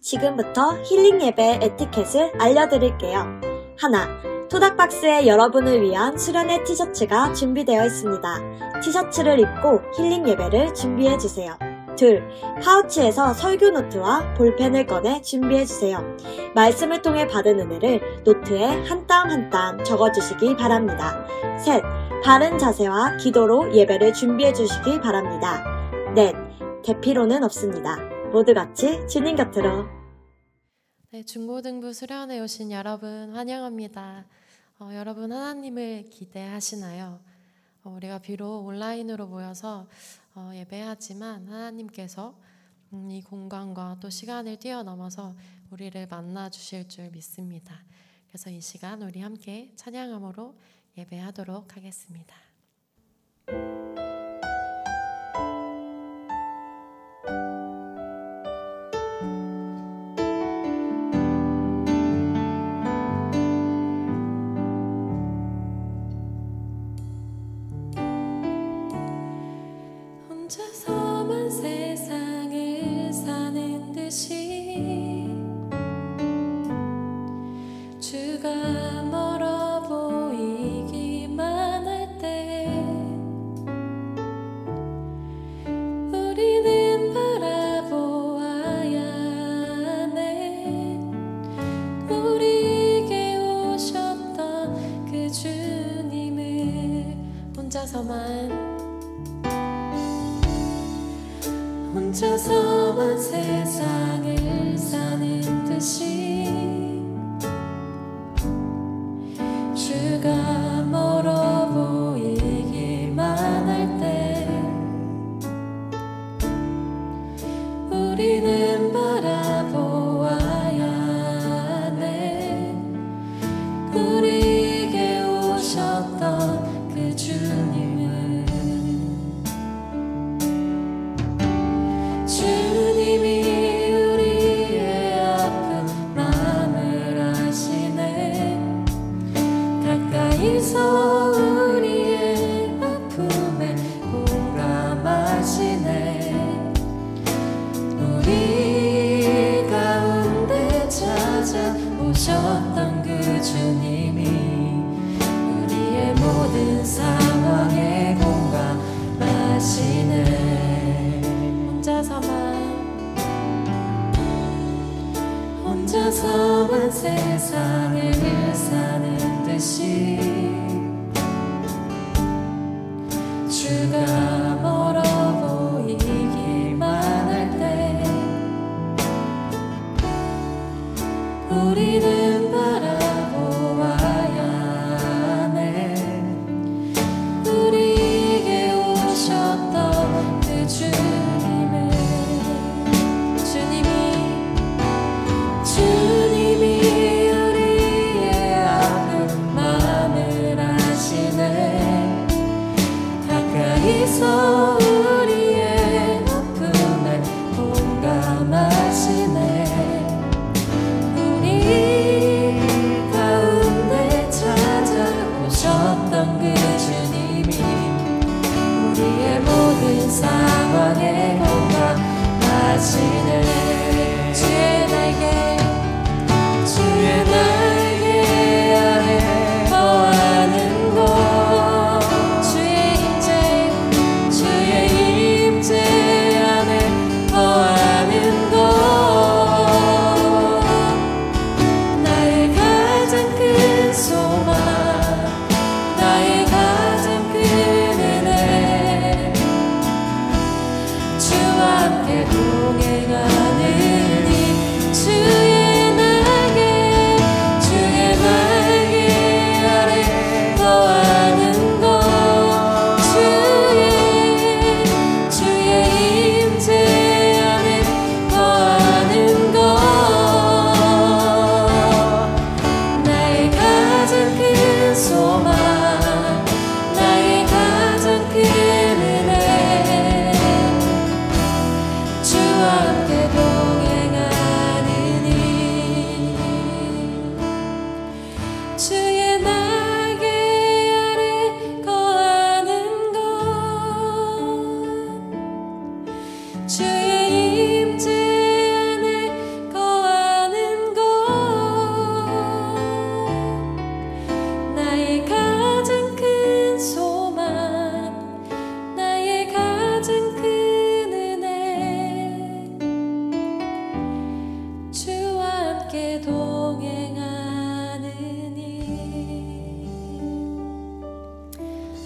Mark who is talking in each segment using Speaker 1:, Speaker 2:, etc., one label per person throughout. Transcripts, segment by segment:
Speaker 1: 지금부터 힐링 예배 에티켓을 알려드릴게요. 하나, 토닥박스에 여러분을 위한 수련회 티셔츠가 준비되어 있습니다. 티셔츠를 입고 힐링 예배를 준비해주세요. 둘, 파우치에서 설교 노트와 볼펜을 꺼내 준비해주세요. 말씀을 통해 받은 은혜를 노트에 한 땀 한 땀 적어주시기 바랍니다. 셋, 바른 자세와 기도로 예배를 준비해주시기 바랍니다. 넷, 대피로는 없습니다. 모두 같이 주님 곁으로.
Speaker 2: 네, 중고등부 수련회 오신 여러분 환영합니다. 여러분 하나님을 기대하시나요? 우리가 비록 온라인으로 모여서 예배하지만 하나님께서 이 공간과 또 시간을 뛰어넘어서 우리를 만나 주실 줄 믿습니다. 그래서 이 시간 우리 함께 찬양함으로 예배하도록 하겠습니다.
Speaker 3: 혼자서만 세상을 사는 듯이 주가 멀어 보이기만 할 때 우리는 바라보아야 하네. 우리에게 오셨던 그 주님을 혼자서만 세상을 사는 듯이 주가 멀어 보이기만 할 때 우리는 바라보아야 하네. 우리에게 오셨던 그 주님을 우리의 아픔에 공감하시네. 우리 가운데 찾아오셨던 그 주님이 우리의 모든 상황에 공감하시네. 혼자서만 세상을 사는 듯이 주가 멀어 보이기만 할 때 우리는 바라보아야 하네. 우리에게 오셨던 그 주님을 주님이 우리의 아픈 마음을 아시네. 가까이서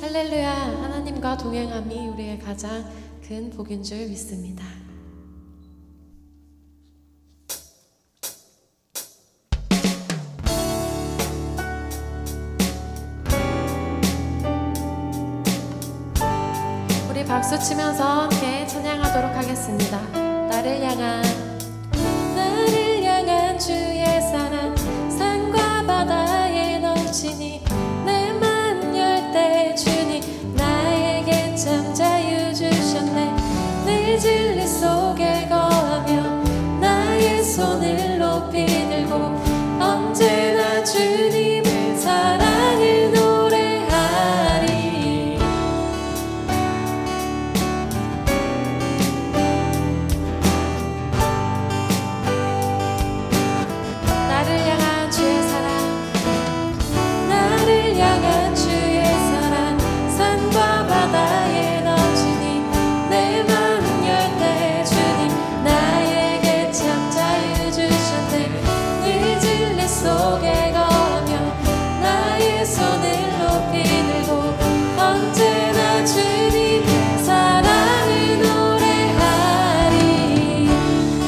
Speaker 2: 할렐루야, 하나님과 동행함이 우리의 가장 큰 복인 줄 믿습니다. 우리 박수 치면서 함께 찬양하도록 하겠습니다. 나를 향한 주의 사랑 산과 바다에 넘치니 내 맘 열 때 주님 나에게 참 자유 주셨네. 내 진리 속에 거하며 나의 손을 높이 들고 언제나 주님의 사랑을 노래하리. 나를 향한 주의 사랑, 나를 향한 주의 사랑 산과 바다에 넘치니 내 맘 열 때 주님 나에게 참 자유 주셨네. 네 진리 속에 거하며 나의 손을 높이 들고 언제나 주님의 사랑을 노래하리.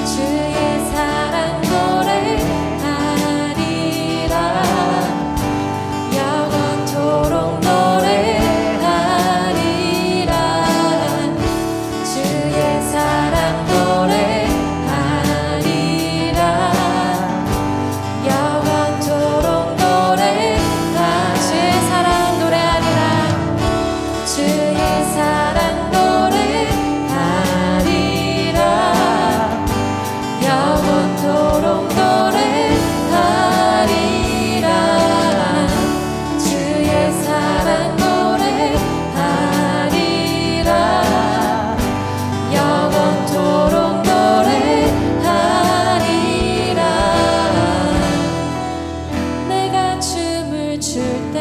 Speaker 2: 주의 사랑 노래하리라. 영원토록 노래하리라. 주의 사랑 노래하리라. 영원토록 노래하리라. 주의 사랑 노래하리라. 주의 사랑 노래하리라. 영원토록 노래하리라. 주의 사랑 노래하리라. 영원토록 노래하리라. 내가 춤을 출 때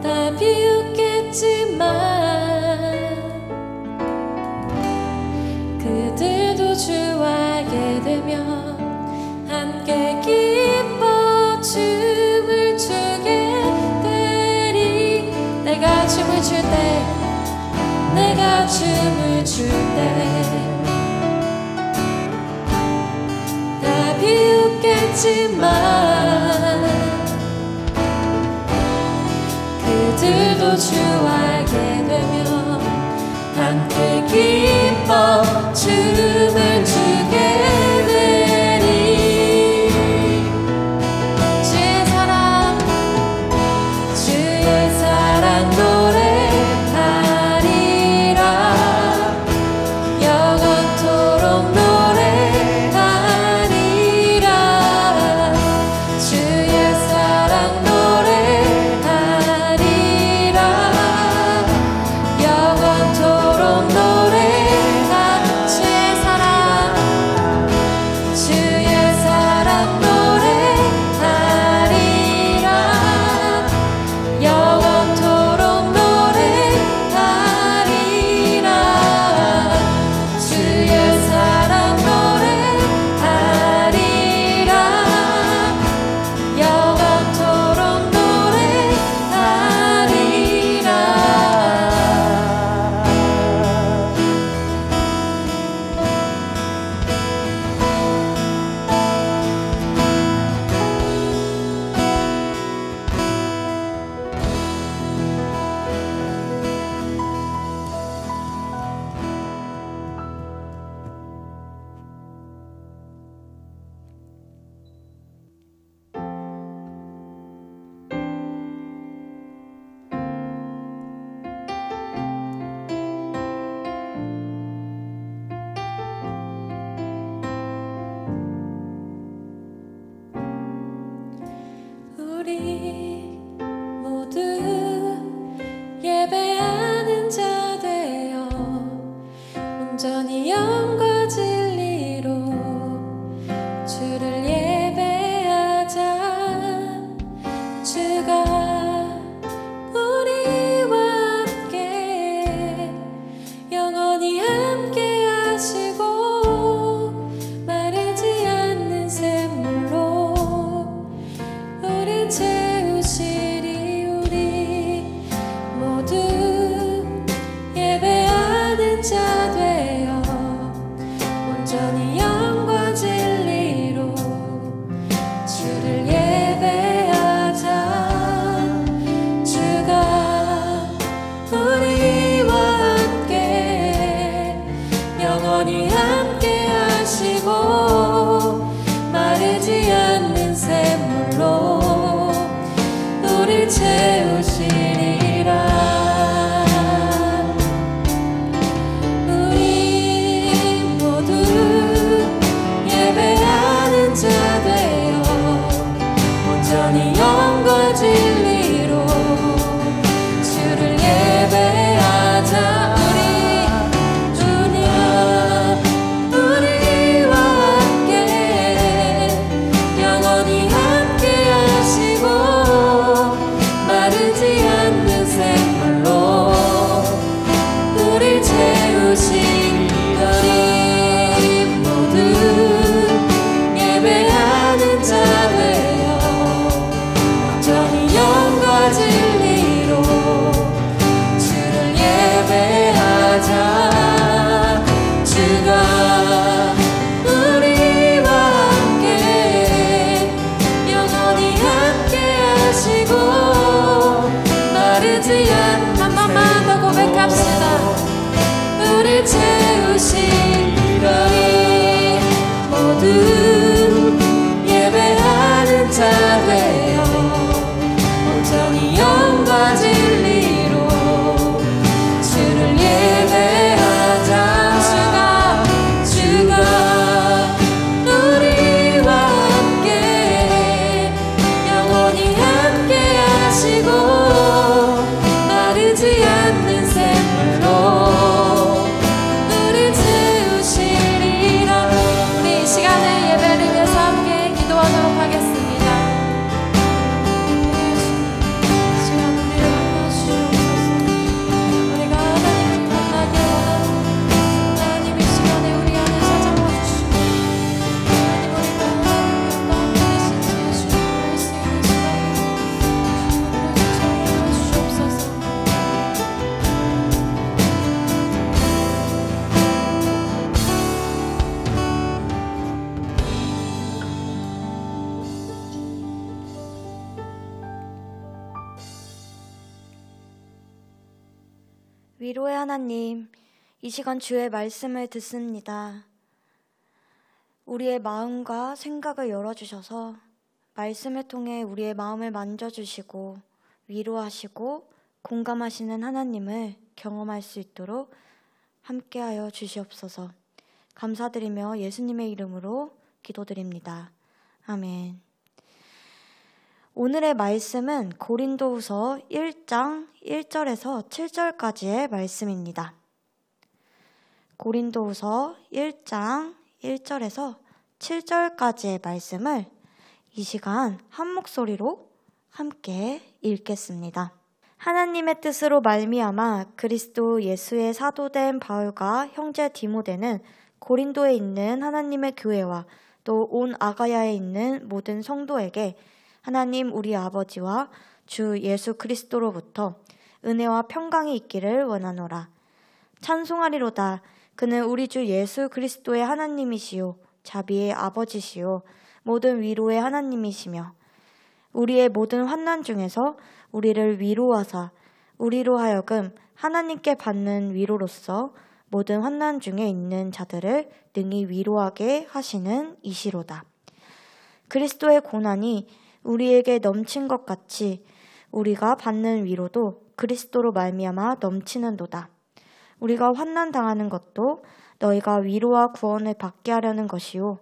Speaker 2: 다 비웃겠지만 그들도 주와 알게 되면 함께 기뻐 춤을 추게 되리. 내가 춤을 출 때, 내가 춤을 출 때 다 비웃겠지만 그들도 주와 알게 되면 함께 기뻐 춤을 추게 되리. 주의 사랑, 주의 사랑 노래하리라. 영원토록 노래하리라. 주의 사랑 노래하리라. 영원토록 노래하리라. 주의 사랑, 주의 사랑 노래하리라. 영원토록 노래하리라. 주의 사랑 노래하리라. 영원토록 노래하리라. 우리 모두 예배하는 자 되어 온전히 영과 진리로 주를 예배하자. 주가 우리와 함께 영원히 함께 하시고 마르지 않는 샘물로 우리 채우시리.
Speaker 3: 자 되어 온전히 영과 진리로 주를 예배하자. 주가 우리와 함께 영원히 함께 하시고 마르지 않는 샘물로 우릴 채우시리라. 영과 진리로 주를 예배하자. 우리와 함께 영원히 함께 하시고 마르지 않는 샘물로 우릴 채우신 우리 모두 예배하는 자 되어 영과 진리로 주를 예배하자. 주가 우리와 함께 영원히 함께 하시고 마르지 않는 한 번만 더 고백합시다. 우릴 채우신 우리 모두 예배하는 자 되어 영과 진리로 주를 예배하자. 주가 우리와 함께 영원히 함께 하시고 마르지 않는 샘물로 우릴 채우시리라. 우리 이 시간에 예배를 위해서 함께 기도하도록 하겠습니다.
Speaker 1: 위로의 하나님, 이 시간 주의 말씀을 듣습니다. 우리의 마음과 생각을 열어주셔서 말씀을 통해 우리의 마음을 만져주시고 위로하시고 공감하시는 하나님을 경험할 수 있도록 함께하여 주시옵소서. 감사드리며 예수님의 이름으로 기도드립니다. 아멘. 오늘의 말씀은 고린도후서 1장 1절에서 7절까지의 말씀입니다. 고린도후서 1장 1절에서 7절까지의 말씀을 이 시간 한 목소리로 함께 읽겠습니다. 하나님의 뜻으로 말미암아 그리스도 예수의 사도된 바울과 형제 디모데는 고린도에 있는 하나님의 교회와 또 온 아가야에 있는 모든 성도에게 하나님 우리 아버지와 주 예수 그리스도로부터 은혜와 평강이 있기를 원하노라. 찬송하리로다. 그는 우리 주 예수 그리스도의 하나님이시요 자비의 아버지시요 모든 위로의 하나님이시며 우리의 모든 환난 중에서 우리를 위로하사 우리로 하여금 하나님께 받는 위로로서 모든 환난 중에 있는 자들을 능히 위로하게 하시는 이시로다. 그리스도의 고난이 우리에게 넘친 것 같이 우리가 받는 위로도 그리스도로 말미암아 넘치는도다. 우리가 환난 당하는 것도 너희가 위로와 구원을 받게 하려는 것이요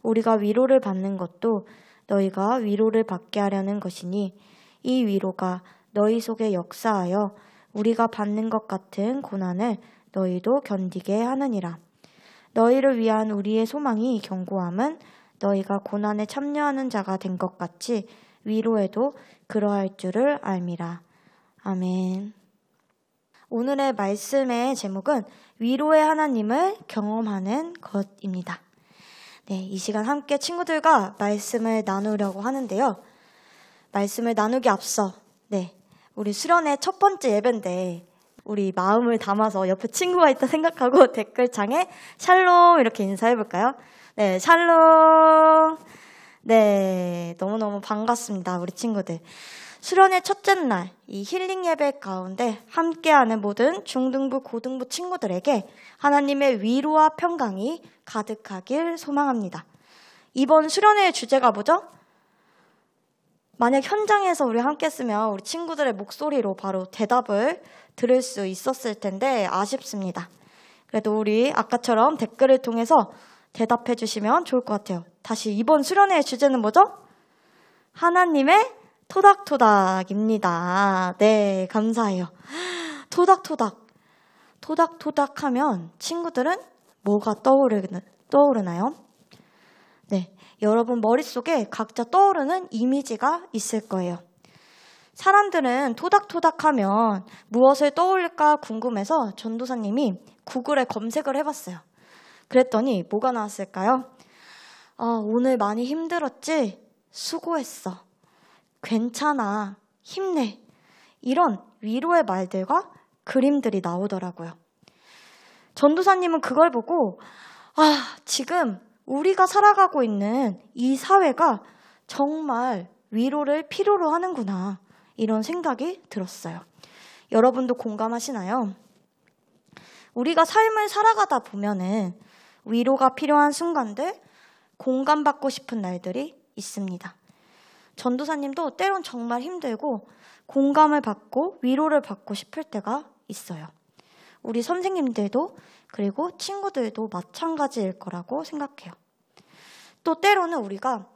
Speaker 1: 우리가 위로를 받는 것도 너희가 위로를 받게 하려는 것이니 이 위로가 너희 속에 역사하여 우리가 받는 것 같은 고난을 너희도 견디게 하느니라. 너희를 위한 우리의 소망이 견고함은 너희가 고난에 참여하는 자가 된 것 같이 위로에도 그러할 줄을 알미라. 아멘. 오늘의 말씀의 제목은 위로의 하나님을 경험하는 것입니다. 네, 이 시간 함께 친구들과 말씀을 나누려고 하는데요. 말씀을 나누기 앞서 우리 수련회 첫 번째 예배인데
Speaker 4: 우리 마음을 담아서 옆에 친구가 있다 생각하고 댓글창에 샬롬 이렇게 인사해볼까요? 네, 샬롬. 네, 너무너무 반갑습니다, 우리 친구들. 수련의 첫째 날, 이 힐링 예배 가운데 함께하는 모든 중등부, 고등부 친구들에게 하나님의 위로와 평강이 가득하길 소망합니다. 이번 수련회의 주제가 뭐죠? 만약 현장에서 우리 함께 했으면 우리 친구들의 목소리로 바로 대답을 들을 수 있었을 텐데 아쉽습니다. 그래도 우리 아까처럼 댓글을 통해서 대답해 주시면 좋을 것 같아요. 다시 이번 수련회의 주제는 뭐죠? 하나님의 토닥토닥입니다. 네, 감사해요. 토닥토닥. 토닥토닥 하면 친구들은 뭐가 떠오르나요? 네, 여러분 머릿속에 각자 떠오르는 이미지가 있을 거예요. 사람들은 토닥토닥 하면 무엇을 떠올릴까 궁금해서 전도사님이 구글에 검색을 해봤어요. 그랬더니 뭐가 나왔을까요? 오늘 많이 힘들었지? 수고했어. 괜찮아. 힘내. 이런 위로의 말들과 그림들이 나오더라고요. 전도사님은 그걸 보고 지금 우리가 살아가고 있는 이 사회가 정말 위로를 필요로 하는구나. 이런 생각이 들었어요. 여러분도 공감하시나요? 우리가 삶을 살아가다 보면은 위로가 필요한 순간들, 공감받고 싶은 날들이 있습니다. 전도사님도 때론 정말 힘들고 공감을 받고 위로를 받고 싶을 때가 있어요. 우리 선생님들도 그리고 친구들도 마찬가지일 거라고 생각해요. 또 때로는 우리가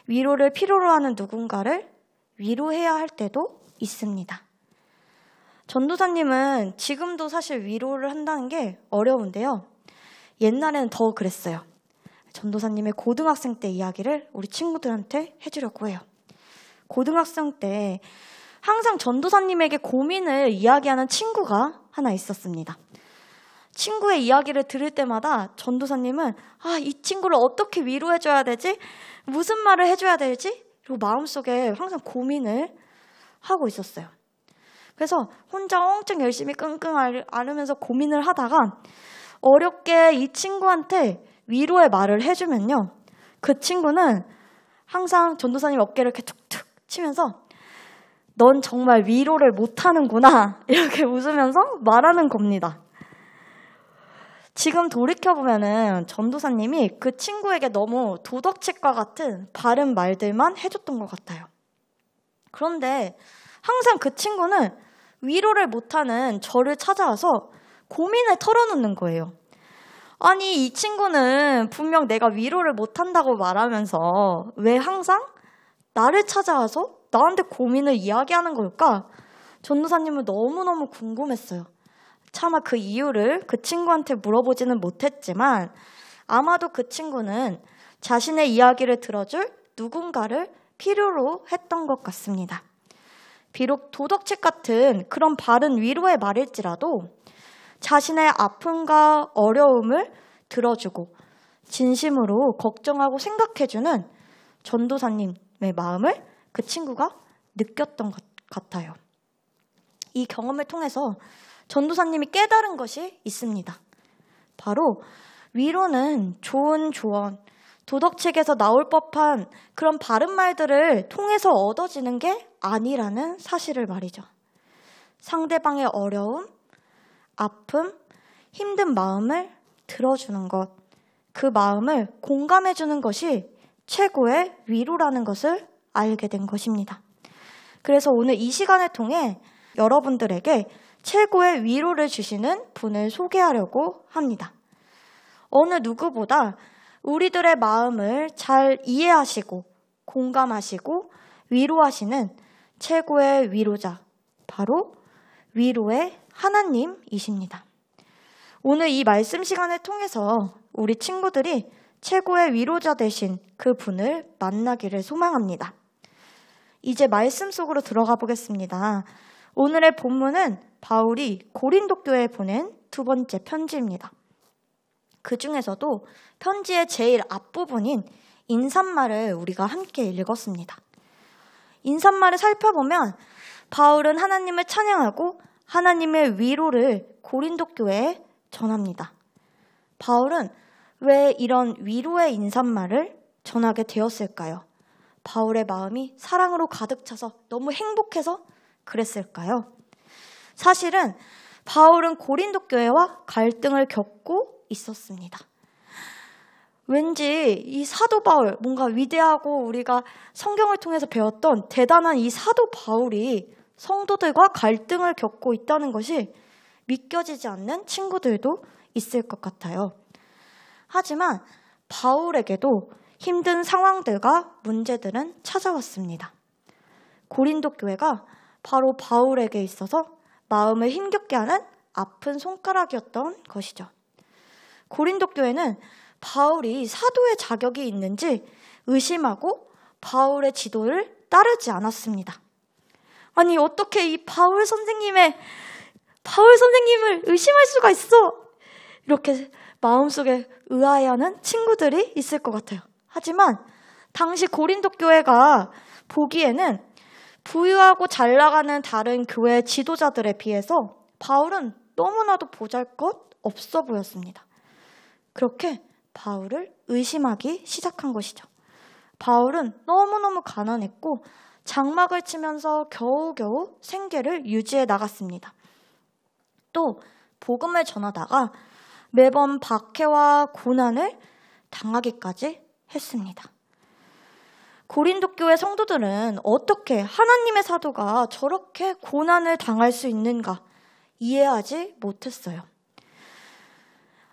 Speaker 4: 위로를 필요로 하는 누군가를 위로해야 할 때도 있습니다. 전도사님은 지금도 사실 위로를 한다는 게 어려운데요. 옛날에는 더 그랬어요. 전도사님의 고등학생 때 이야기를 우리 친구들한테 해주려고 해요. 고등학생 때 항상 전도사님에게 고민을 이야기하는 친구가 하나 있었습니다. 친구의 이야기를 들을 때마다 전도사님은 이 친구를 어떻게 위로해줘야 되지? 무슨 말을 해줘야 되지? 그리고 마음속에 항상 고민을 하고 있었어요. 그래서 혼자 엄청 열심히 끙끙 앓으면서 고민을 하다가 어렵게 이 친구한테 위로의 말을 해주면요. 그 친구는 항상 전도사님 어깨를 이렇게 툭툭 치면서 넌 정말 위로를 못하는구나 이렇게 웃으면서 말하는 겁니다. 지금 돌이켜보면은 전도사님이 그 친구에게 너무 도덕책과 같은 바른 말들만 해줬던 것 같아요. 그런데 항상 그 친구는 위로를 못하는 저를 찾아와서 고민을 털어놓는 거예요. 아니, 이 친구는 분명 내가 위로를 못한다고 말하면서 왜 항상 나를 찾아와서 나한테 고민을 이야기하는 걸까? 전도사님은 너무너무 궁금했어요. 차마 그 이유를 그 친구한테 물어보지는 못했지만 아마도 그 친구는 자신의 이야기를 들어줄 누군가를 필요로 했던 것 같습니다. 비록 도덕책 같은 그런 바른 위로의 말일지라도 자신의 아픔과 어려움을 들어주고 진심으로 걱정하고 생각해주는 전도사님의 마음을 그 친구가 느꼈던 것 같아요. 이 경험을 통해서 전도사님이 깨달은 것이 있습니다. 바로 위로는 좋은 조언, 도덕책에서 나올 법한 그런 바른 말들을 통해서 얻어지는 게 아니라는 사실을 말이죠. 상대방의 어려움, 아픔, 힘든 마음을 들어주는 것, 그 마음을 공감해주는 것이 최고의 위로라는 것을 알게 된 것입니다. 그래서 오늘 이 시간을 통해 여러분들에게 최고의 위로를 주시는 분을 소개하려고 합니다. 어느 누구보다 우리들의 마음을 잘 이해하시고 공감하시고 위로하시는 최고의 위로자, 바로 위로의 하나님이십니다. 오늘 이 말씀 시간을 통해서 우리 친구들이 최고의 위로자 되신 그 분을 만나기를 소망합니다. 이제 말씀 속으로 들어가 보겠습니다. 오늘의 본문은 바울이 고린도 교회에 보낸 두 번째 편지입니다. 그 중에서도 편지의 제일 앞부분인 인사말을 우리가 함께 읽었습니다. 인사말을 살펴보면 바울은 하나님을 찬양하고 하나님의 위로를 고린도 교회에 전합니다. 바울은 왜 이런 위로의 인사말을 전하게 되었을까요? 바울의 마음이 사랑으로 가득 차서 너무 행복해서 그랬을까요? 사실은 바울은 고린도 교회와 갈등을 겪고 있었습니다. 왠지 이 사도 바울, 뭔가 위대하고 우리가 성경을 통해서 배웠던 대단한 이 사도 바울이 성도들과 갈등을 겪고 있다는 것이 믿겨지지 않는 친구들도 있을 것 같아요. 하지만 바울에게도 힘든 상황들과 문제들은 찾아왔습니다. 고린도 교회가 바로 바울에게 있어서 마음을 힘겹게 하는 아픈 손가락이었던 것이죠. 고린도 교회는 바울이 사도의 자격이 있는지 의심하고 바울의 지도를 따르지 않았습니다. 아니, 어떻게 이 바울 선생님을 의심할 수가 있어? 이렇게 마음속에 의아해하는 친구들이 있을 것 같아요. 하지만 당시 고린도 교회가 보기에는 부유하고 잘 나가는 다른 교회 지도자들에 비해서 바울은 너무나도 보잘것 없어 보였습니다. 그렇게 바울을 의심하기 시작한 것이죠. 바울은 너무너무 가난했고 장막을 치면서 겨우겨우 생계를 유지해 나갔습니다. 또 복음을 전하다가 매번 박해와 고난을 당하기까지 했습니다. 고린도 교회 성도들은 어떻게 하나님의 사도가 저렇게 고난을 당할 수 있는가 이해하지 못했어요.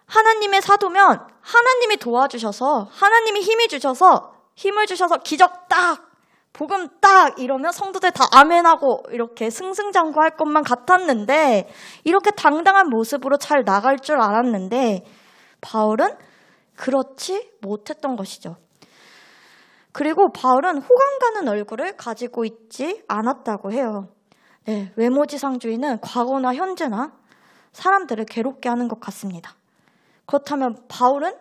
Speaker 4: 하나님의 사도면 하나님이 도와주셔서, 하나님이 힘을 주셔서 기적 딱, 복음 딱 이러면 성도들 다 아멘하고 이렇게 승승장구할 것만 같았는데, 이렇게 당당한 모습으로 잘 나갈 줄 알았는데 바울은 그렇지 못했던 것이죠. 그리고 바울은 호감 가는 얼굴을 가지고 있지 않았다고 해요. 네, 외모지상주의는 과거나 현재나 사람들을 괴롭게 하는 것 같습니다. 그렇다면 바울은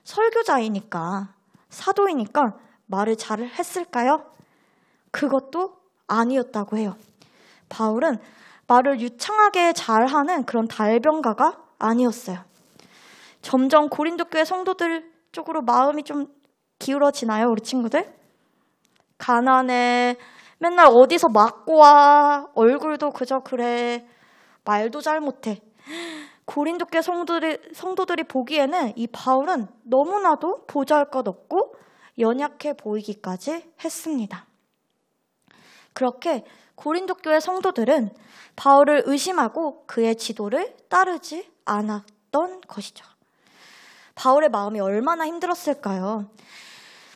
Speaker 4: 설교자이니까, 사도이니까 말을 잘 했을까요? 그것도 아니었다고 해요. 바울은 말을 유창하게 잘하는 그런 달변가가 아니었어요. 점점 고린도 교회 성도들 쪽으로 마음이 좀 기울어지나요, 우리 친구들? 가난해, 맨날 어디서 맞고 와, 얼굴도 그저 그래, 말도 잘 못해. 고린도 교회 성도들이 보기에는 이 바울은 너무나도 보잘것없고 연약해 보이기까지 했습니다. 그렇게 고린도 교회 성도들은 바울을 의심하고 그의 지도를 따르지 않았던 것이죠. 바울의 마음이 얼마나 힘들었을까요?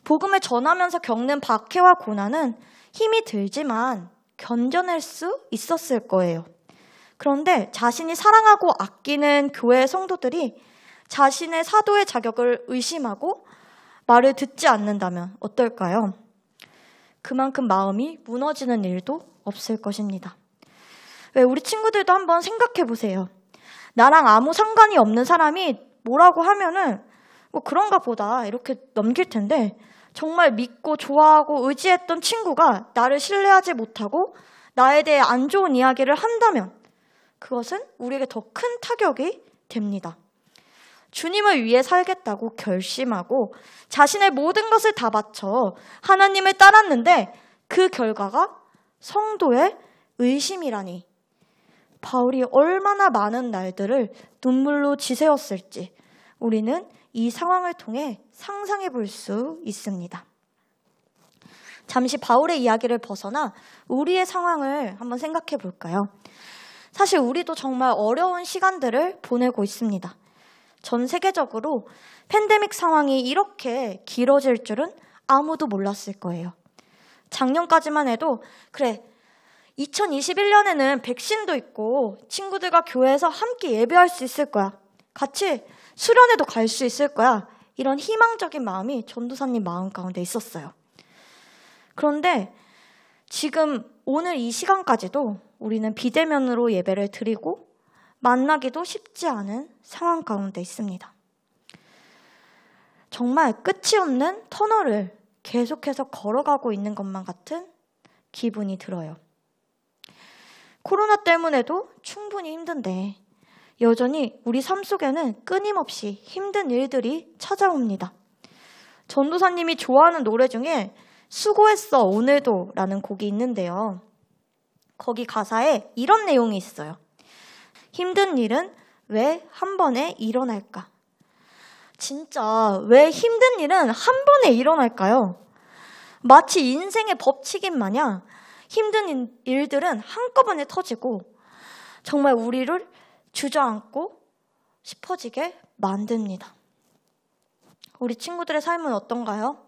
Speaker 4: 복음을 전하면서 겪는 박해와 고난은 힘이 들지만 견뎌낼 수 있었을 거예요. 그런데 자신이 사랑하고 아끼는 교회 성도들이 자신의 사도의 자격을 의심하고 말을 듣지 않는다면 어떨까요? 그만큼 마음이 무너지는 일도 없을 것입니다. 왜, 우리 친구들도 한번 생각해 보세요. 나랑 아무 상관이 없는 사람이 뭐라고 하면은 뭐 그런가 보다 이렇게 넘길 텐데, 정말 믿고 좋아하고 의지했던 친구가 나를 신뢰하지 못하고 나에 대해 안 좋은 이야기를 한다면 그것은 우리에게 더 큰 타격이 됩니다. 주님을 위해 살겠다고 결심하고 자신의 모든 것을 다 바쳐 하나님을 따랐는데 그 결과가 성도의 의심이라니, 바울이 얼마나 많은 날들을 눈물로 지새웠을지 우리는 이 상황을 통해 상상해 볼 수 있습니다. 잠시 바울의 이야기를 벗어나 우리의 상황을 한번 생각해 볼까요? 사실 우리도 정말 어려운 시간들을 보내고 있습니다. 전 세계적으로 팬데믹 상황이 이렇게 길어질 줄은 아무도 몰랐을 거예요. 작년까지만 해도 그래, 2021년에는 백신도 있고 친구들과 교회에서 함께 예배할 수 있을 거야, 같이 수련회도 갈 수 있을 거야, 이런 희망적인 마음이 전도사님 마음 가운데 있었어요. 그런데 지금 오늘 이 시간까지도 우리는 비대면으로 예배를 드리고 만나기도 쉽지 않은 상황 가운데 있습니다. 정말 끝이 없는 터널을 계속해서 걸어가고 있는 것만 같은 기분이 들어요. 코로나 때문에도 충분히 힘든데 여전히 우리 삶 속에는 끊임없이 힘든 일들이 찾아옵니다. 전도사님이 좋아하는 노래 중에 수고했어 오늘도 라는 곡이 있는데요. 거기 가사에 이런 내용이 있어요. 힘든 일은 왜 한 번에 일어날까? 진짜 왜 힘든 일은 한 번에 일어날까요? 마치 인생의 법칙인 마냥 힘든 일들은 한꺼번에 터지고 정말 우리를 주저앉고 싶어지게 만듭니다. 우리 친구들의 삶은 어떤가요?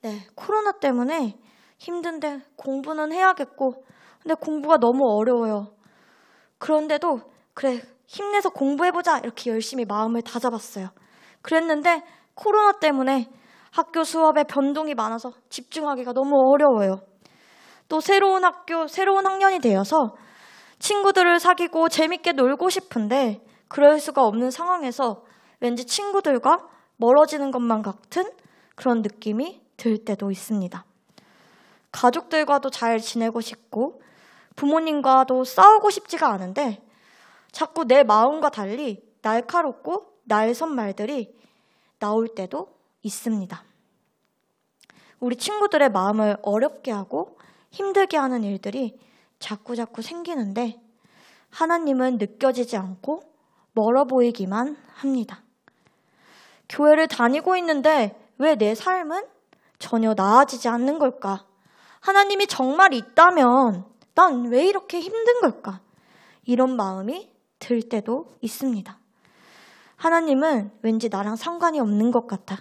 Speaker 4: 네, 코로나 때문에 힘든데 공부는 해야겠고 근데 공부가 너무 어려워요. 그런데도 그래 힘내서 공부해보자 이렇게 열심히 마음을 다잡았어요. 그랬는데 코로나 때문에 학교 수업에 변동이 많아서 집중하기가 너무 어려워요. 또 새로운 학교, 새로운 학년이 되어서 친구들을 사귀고 재밌게 놀고 싶은데 그럴 수가 없는 상황에서 왠지 친구들과 멀어지는 것만 같은 그런 느낌이 들 때도 있습니다. 가족들과도 잘 지내고 싶고 부모님과도 싸우고 싶지가 않은데 자꾸 내 마음과 달리 날카롭고 날선 말들이 나올 때도 있습니다. 우리 친구들의 마음을 어렵게 하고 힘들게 하는 일들이 자꾸자꾸 생기는데 하나님은 느껴지지 않고 멀어 보이기만 합니다. 교회를 다니고 있는데 왜 내 삶은 전혀 나아지지 않는 걸까? 하나님이 정말 있다면 난 왜 이렇게 힘든 걸까? 이런 마음이 들 때도 있습니다. 하나님은 왠지 나랑 상관이 없는 것 같아.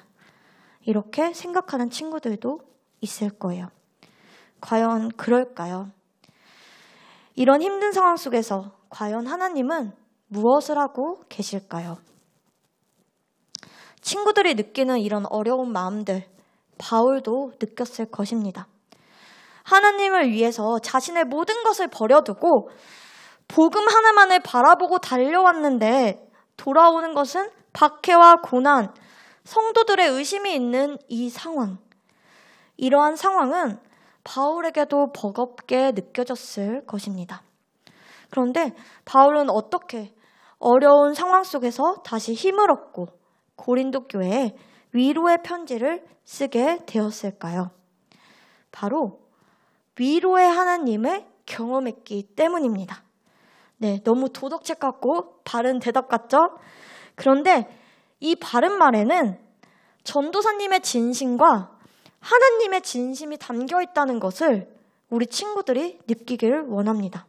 Speaker 4: 이렇게 생각하는 친구들도 있을 거예요. 과연 그럴까요? 이런 힘든 상황 속에서 과연 하나님은 무엇을 하고 계실까요? 친구들이 느끼는 이런 어려운 마음들, 바울도 느꼈을 것입니다. 하나님을 위해서 자신의 모든 것을 버려두고 복음 하나만을 바라보고 달려왔는데 돌아오는 것은 박해와 고난, 성도들의 의심이 있는 이 상황. 이러한 상황은 바울에게도 버겁게 느껴졌을 것입니다. 그런데 바울은 어떻게 어려운 상황 속에서 다시 힘을 얻고 고린도 교회에 위로의 편지를 쓰게 되었을까요? 바로 위로의 하나님을 경험했기 때문입니다. 네, 너무 도덕책 같고 바른 대답 같죠? 그런데 이 바른 말에는 전도사님의 진심과 하나님의 진심이 담겨 있다는 것을 우리 친구들이 느끼기를 원합니다.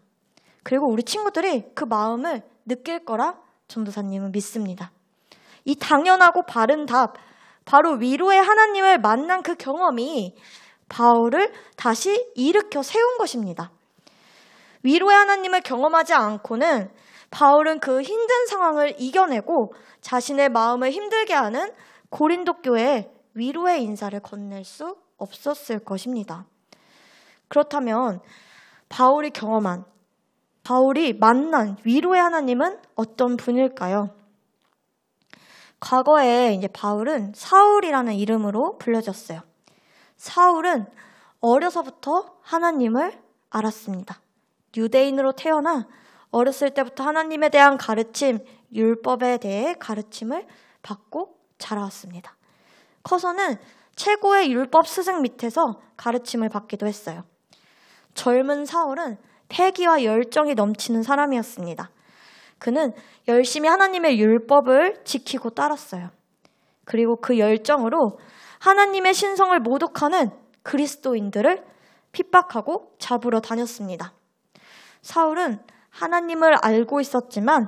Speaker 4: 그리고 우리 친구들이 그 마음을 느낄 거라 전도사님은 믿습니다. 이 당연하고 바른 답, 바로 위로의 하나님을 만난 그 경험이 바울을 다시 일으켜 세운 것입니다. 위로의 하나님을 경험하지 않고는 바울은 그 힘든 상황을 이겨내고 자신의 마음을 힘들게 하는 고린도 교회에 위로의 인사를 건넬 수 없었을 것입니다. 그렇다면 바울이 만난 위로의 하나님은 어떤 분일까요? 과거에 이제 바울은 사울이라는 이름으로 불려졌어요. 사울은 어려서부터 하나님을 알았습니다. 유대인으로 태어나 어렸을 때부터 하나님에 대한 가르침, 율법에 대해 가르침을 받고 자라왔습니다. 커서는 최고의 율법 스승 밑에서 가르침을 받기도 했어요. 젊은 사울은 패기와 열정이 넘치는 사람이었습니다. 그는 열심히 하나님의 율법을 지키고 따랐어요. 그리고 그 열정으로 하나님의 신성을 모독하는 그리스도인들을 핍박하고 잡으러 다녔습니다. 사울은 하나님을 알고 있었지만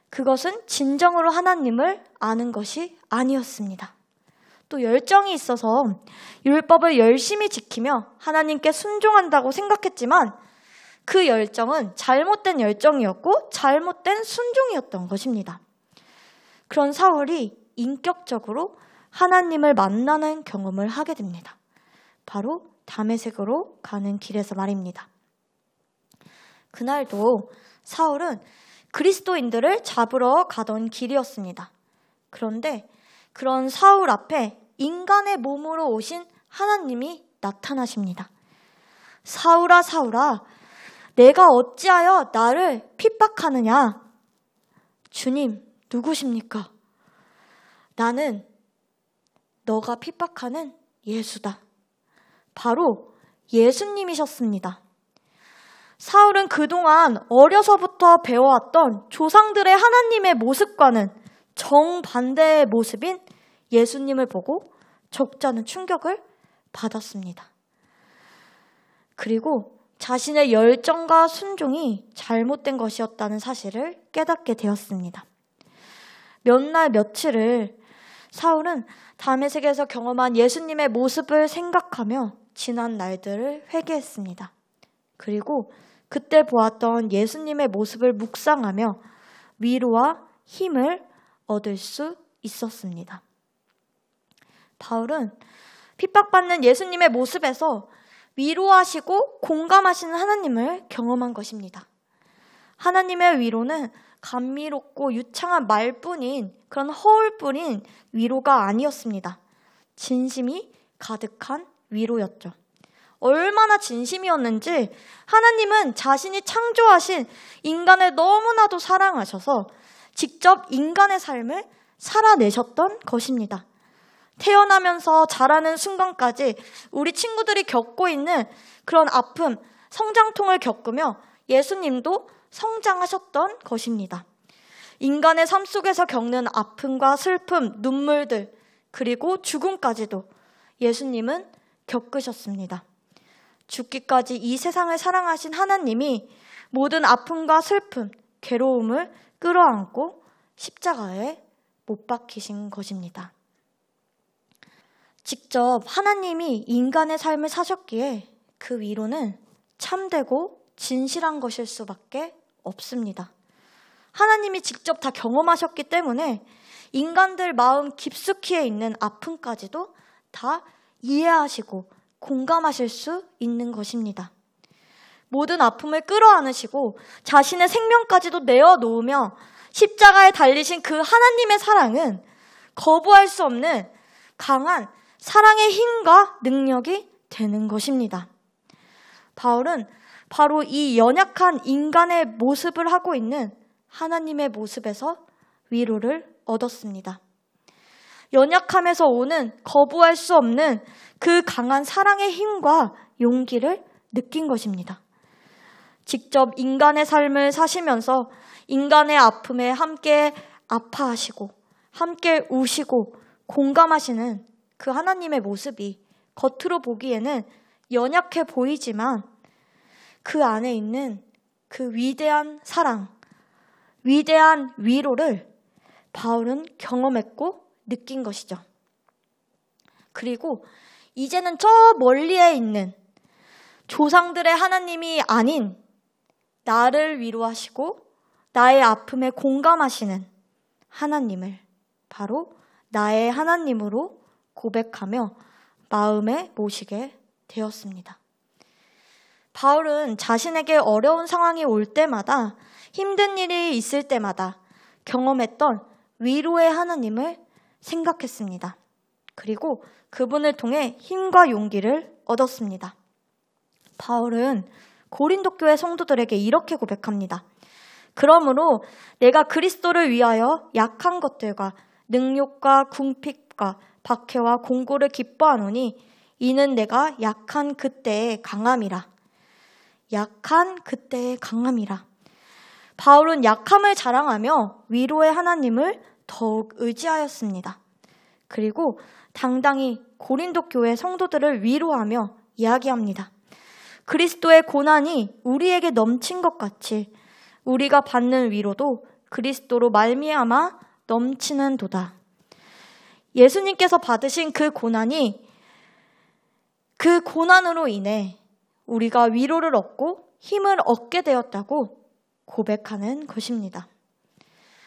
Speaker 4: 그것은 진정으로 하나님을 아는 것이 아니었습니다. 또 열정이 있어서 율법을 열심히 지키며 하나님께 순종한다고 생각했지만 그 열정은 잘못된 열정이었고 잘못된 순종이었던 것입니다. 그런 사울이 인격적으로 하나님을 만나는 경험을 하게 됩니다. 바로 다메섹으로 가는 길에서 말입니다. 그날도 사울은 그리스도인들을 잡으러 가던 길이었습니다. 그런데 그런 사울 앞에 인간의 몸으로 오신 하나님이 나타나십니다. 사울아, 사울아, 내가 어찌하여 나를 핍박하느냐? 주님, 누구십니까? 나는 너가 핍박하는 예수다. 바로 예수님이셨습니다. 사울은 그동안 어려서부터 배워왔던 조상들의 하나님의 모습과는 정반대의 모습인 예수님을 보고 적잖은 충격을 받았습니다. 그리고 자신의 열정과 순종이 잘못된 것이었다는 사실을 깨닫게 되었습니다. 몇 날 며칠을 사울은 다메섹에서 경험한 예수님의 모습을 생각하며 지난 날들을 회개했습니다. 그리고 그때 보았던 예수님의 모습을 묵상하며 위로와 힘을 얻을 수 있었습니다. 바울은 핍박받는 예수님의 모습에서 위로하시고 공감하시는 하나님을 경험한 것입니다. 하나님의 위로는 감미롭고 유창한 말뿐인 그런 허울뿐인 위로가 아니었습니다. 진심이 가득한 위로였죠. 얼마나 진심이었는지 하나님은 자신이 창조하신 인간을 너무나도 사랑하셔서 직접 인간의 삶을 살아내셨던 것입니다. 태어나면서 자라는 순간까지 우리 친구들이 겪고 있는 그런 아픔, 성장통을 겪으며 예수님도 성장하셨던 것입니다. 인간의 삶 속에서 겪는 아픔과 슬픔, 눈물들, 그리고 죽음까지도 예수님은 겪으셨습니다. 죽기까지 이 세상을 사랑하신 하나님이 모든 아픔과 슬픔, 괴로움을 끌어안고 십자가에 못 박히신 것입니다. 직접 하나님이 인간의 삶을 사셨기에 그 위로는 참되고 진실한 것일 수밖에 없습니다. 하나님이 직접 다 경험하셨기 때문에 인간들 마음 깊숙이에 있는 아픔까지도 다 이해하시고 공감하실 수 있는 것입니다. 모든 아픔을 끌어안으시고 자신의 생명까지도 내어놓으며 십자가에 달리신 그 하나님의 사랑은 거부할 수 없는 강한 사랑의 힘과 능력이 되는 것입니다. 바울은 바로 이 연약한 인간의 모습을 하고 있는 하나님의 모습에서 위로를 얻었습니다. 연약함에서 오는 거부할 수 없는 그 강한 사랑의 힘과 용기를 느낀 것입니다. 직접 인간의 삶을 사시면서 인간의 아픔에 함께 아파하시고 함께 우시고 공감하시는 그 하나님의 모습이 겉으로 보기에는 연약해 보이지만 그 안에 있는 그 위대한 사랑, 위대한 위로를 바울은 경험했고 느낀 것이죠. 그리고 이제는 저 멀리에 있는 조상들의 하나님이 아닌 나를 위로하시고 나의 아픔에 공감하시는 하나님을 바로 나의 하나님으로 고백하며 마음에 모시게 되었습니다. 바울은 자신에게 어려운 상황이 올 때마다 힘든 일이 있을 때마다 경험했던 위로의 하나님을 생각했습니다. 그리고 그분을 통해 힘과 용기를 얻었습니다. 바울은 고린도 교회 성도들에게 이렇게 고백합니다. 그러므로 내가 그리스도를 위하여 약한 것들과 능욕과 궁핍과 박해와 공고를 기뻐하노니 이는 내가 약한 그때의 강함이라. 약한 그때의 강함이라. 바울은 약함을 자랑하며 위로의 하나님을 더욱 의지하였습니다. 그리고 당당히 고린도 교회 성도들을 위로하며 이야기합니다. 그리스도의 고난이 우리에게 넘친 것 같이 우리가 받는 위로도 그리스도로 말미암아 넘치는 도다. 예수님께서 받으신 그 고난이 그 고난으로 인해 우리가 위로를 얻고 힘을 얻게 되었다고 고백하는 것입니다.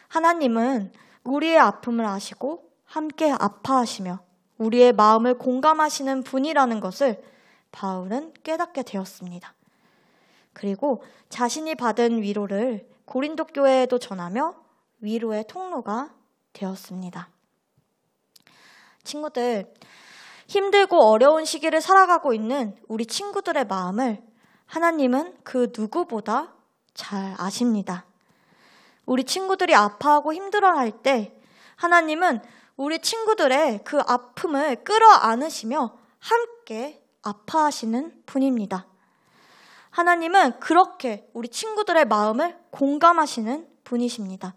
Speaker 4: 하나님은 우리의 아픔을 아시고 함께 아파하시며 우리의 마음을 공감하시는 분이라는 것을 바울은 깨닫게 되었습니다. 그리고 자신이 받은 위로를 고린도 교회에도 전하며 위로의 통로가 되었습니다. 친구들, 힘들고 어려운 시기를 살아가고 있는 우리 친구들의 마음을 하나님은 그 누구보다 잘 아십니다. 우리 친구들이 아파하고 힘들어할 때 하나님은 우리 친구들의 그 아픔을 끌어안으시며 함께 아파하시는 분입니다. 하나님은 그렇게 우리 친구들의 마음을 공감하시는 분이십니다.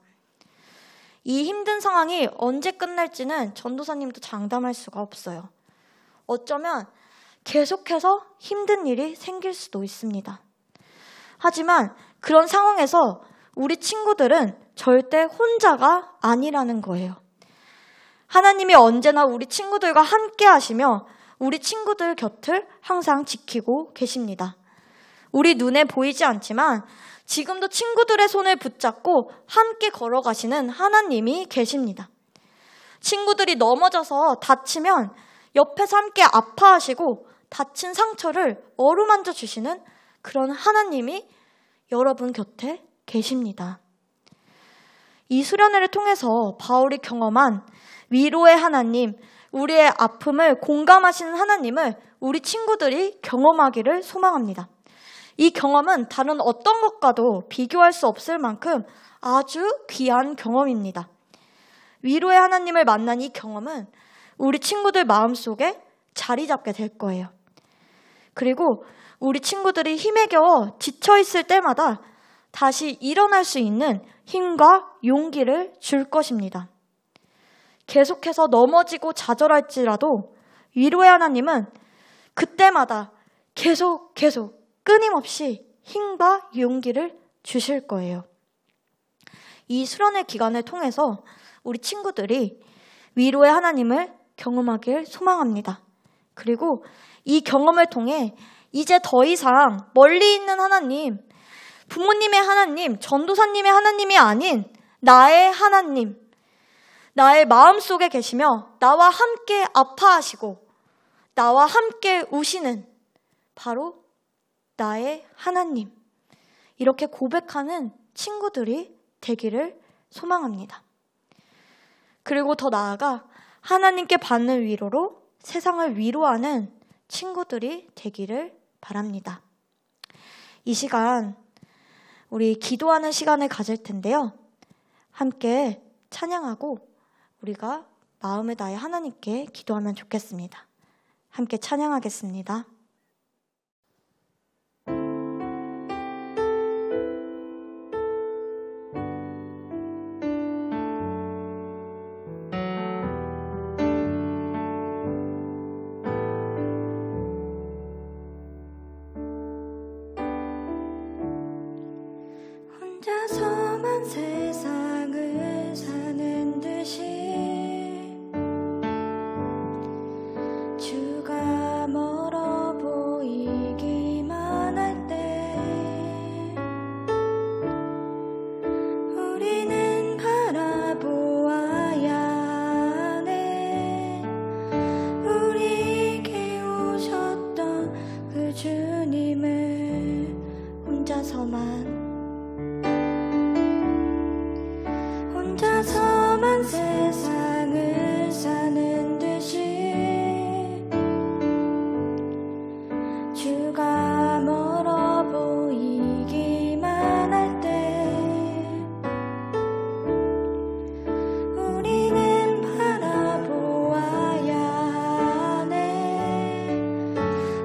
Speaker 4: 이 힘든 상황이 언제 끝날지는 전도사님도 장담할 수가 없어요. 어쩌면 계속해서 힘든 일이 생길 수도 있습니다. 하지만 그런 상황에서 우리 친구들은 절대 혼자가 아니라는 거예요. 하나님이 언제나 우리 친구들과 함께 하시며 우리 친구들 곁을 항상 지키고 계십니다. 우리 눈에 보이지 않지만 지금도 친구들의 손을 붙잡고 함께 걸어가시는 하나님이 계십니다. 친구들이 넘어져서 다치면 옆에서 함께 아파하시고 다친 상처를 어루만져 주시는 그런 하나님이 여러분 곁에 계십니다. 이 수련회를 통해서 바울이 경험한 위로의 하나님, 우리의 아픔을 공감하시는 하나님을 우리 친구들이 경험하기를 소망합니다. 이 경험은 다른 어떤 것과도 비교할 수 없을 만큼 아주 귀한 경험입니다. 위로의 하나님을 만난 이 경험은 우리 친구들 마음속에 자리 잡게 될 거예요. 그리고 우리 친구들이 힘에 겨워 지쳐있을 때마다 다시 일어날 수 있는 힘과 용기를 줄 것입니다. 계속해서 넘어지고 좌절할지라도 위로의 하나님은 그때마다 계속 끊임없이 힘과 용기를 주실 거예요. 이 수련회 기간을 통해서 우리 친구들이 위로의 하나님을 경험하길 소망합니다. 그리고 이 경험을 통해 이제 더 이상 멀리 있는 하나님, 부모님의 하나님, 전도사님의 하나님이 아닌 나의 하나님, 나의 마음속에 계시며 나와 함께 아파하시고 나와 함께 우시는 바로 나의 하나님, 이렇게 고백하는 친구들이 되기를 소망합니다. 그리고 더 나아가 하나님께 받는 위로로 세상을 위로하는 친구들이 되기를 바랍니다. 이 시간 우리 기도하는 시간을 가질 텐데요. 함께 찬양하고 우리가 마음을 다해 하나님께 기도하면 좋겠습니다. 함께 찬양하겠습니다.
Speaker 5: 혼자서만 세상을 사는 듯이 주가 멀어 보이기만 할 때 우리는 바라보아야 하네. 우리에게 오셨던 그 주님을 혼자서만 세상을 사는 듯이 주가 멀어 보이기만 할 때 우리는 바라보아야 하네.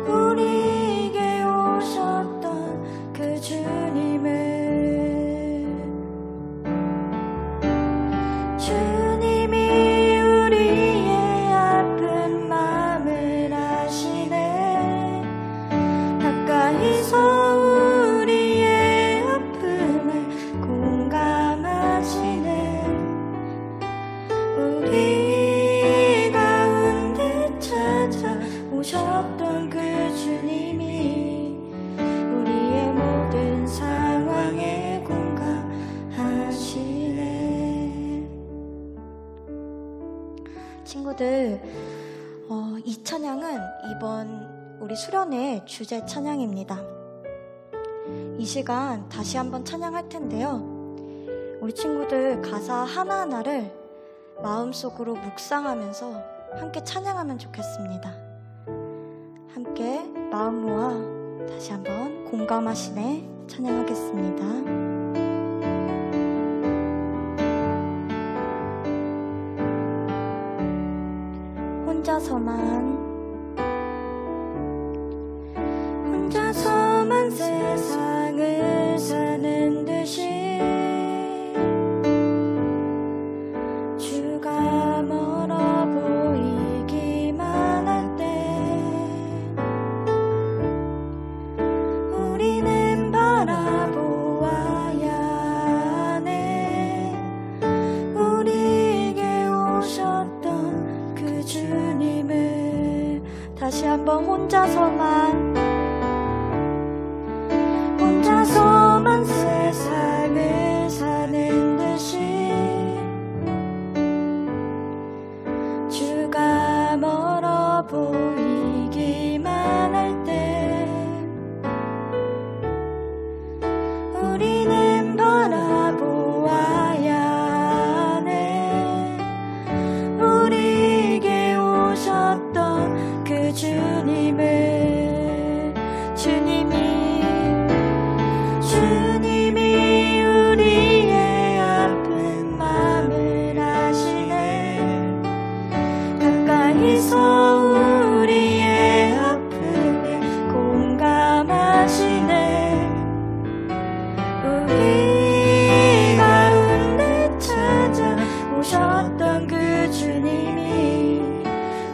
Speaker 5: 우리에게 오셨던 그 주님을 주님이 우리의 아픈 마음을 아시네. 가까이서 우리의 아픔을 공감하시네. 우리 가운데 찾아오셨던 그 주님이 우리의 모든 상황에 공감하시네.
Speaker 4: 친구들, 이 찬양은 이번 우리 수련회 주제 찬양입니다. 이 시간 다시 한번 찬양할 텐데요. 우리 친구들 가사 하나하나를 마음속으로 묵상하면서 함께 찬양하면 좋겠습니다. 함께 마음 모아 다시 한번 공감하시네 찬양하겠습니다.
Speaker 5: 혼자서만 세상을 사는 듯이 주가 멀어 보이기만 할 때 우리는 바라보아야 하네. 우리에게 오셨던 그 주님을
Speaker 4: 다시 한번 혼자서만
Speaker 5: 세상을 사는 듯이 주가 멀어 보이기만 할 때 우리는 바라보아야 하네. 우리에게 오셨던 그 주님을 주님이 우리의 아픈 마음을 아시네. 가까이서 우리의 아픔에 공감하시네. 우리 가운데 찾아오셨던 그 주님이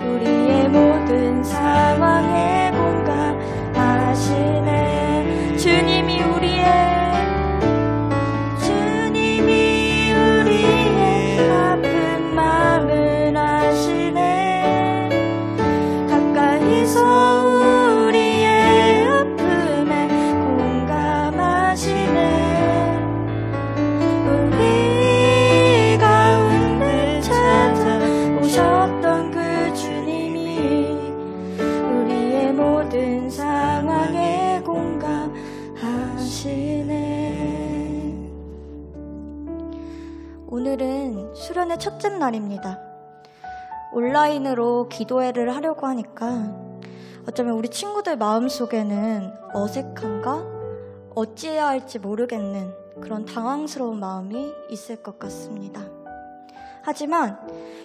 Speaker 5: 우리의 모든 상황에 공감하시네. 주님이 우리의 아픈 마음을 아시네. 가까이서 우리의 아픔에 공감하시네. 우리 가운데 찾아오셨던 그 주님이 우리의 모든 상황에 공감하시네.
Speaker 4: 오늘은 수련의 첫째 날입니다. 온라인으로 기도회를 하려고 하니까 어쩌면 우리 친구들 마음속에는 어색함과 어찌해야 할지 모르겠는 그런 당황스러운 마음이 있을 것 같습니다. 하지만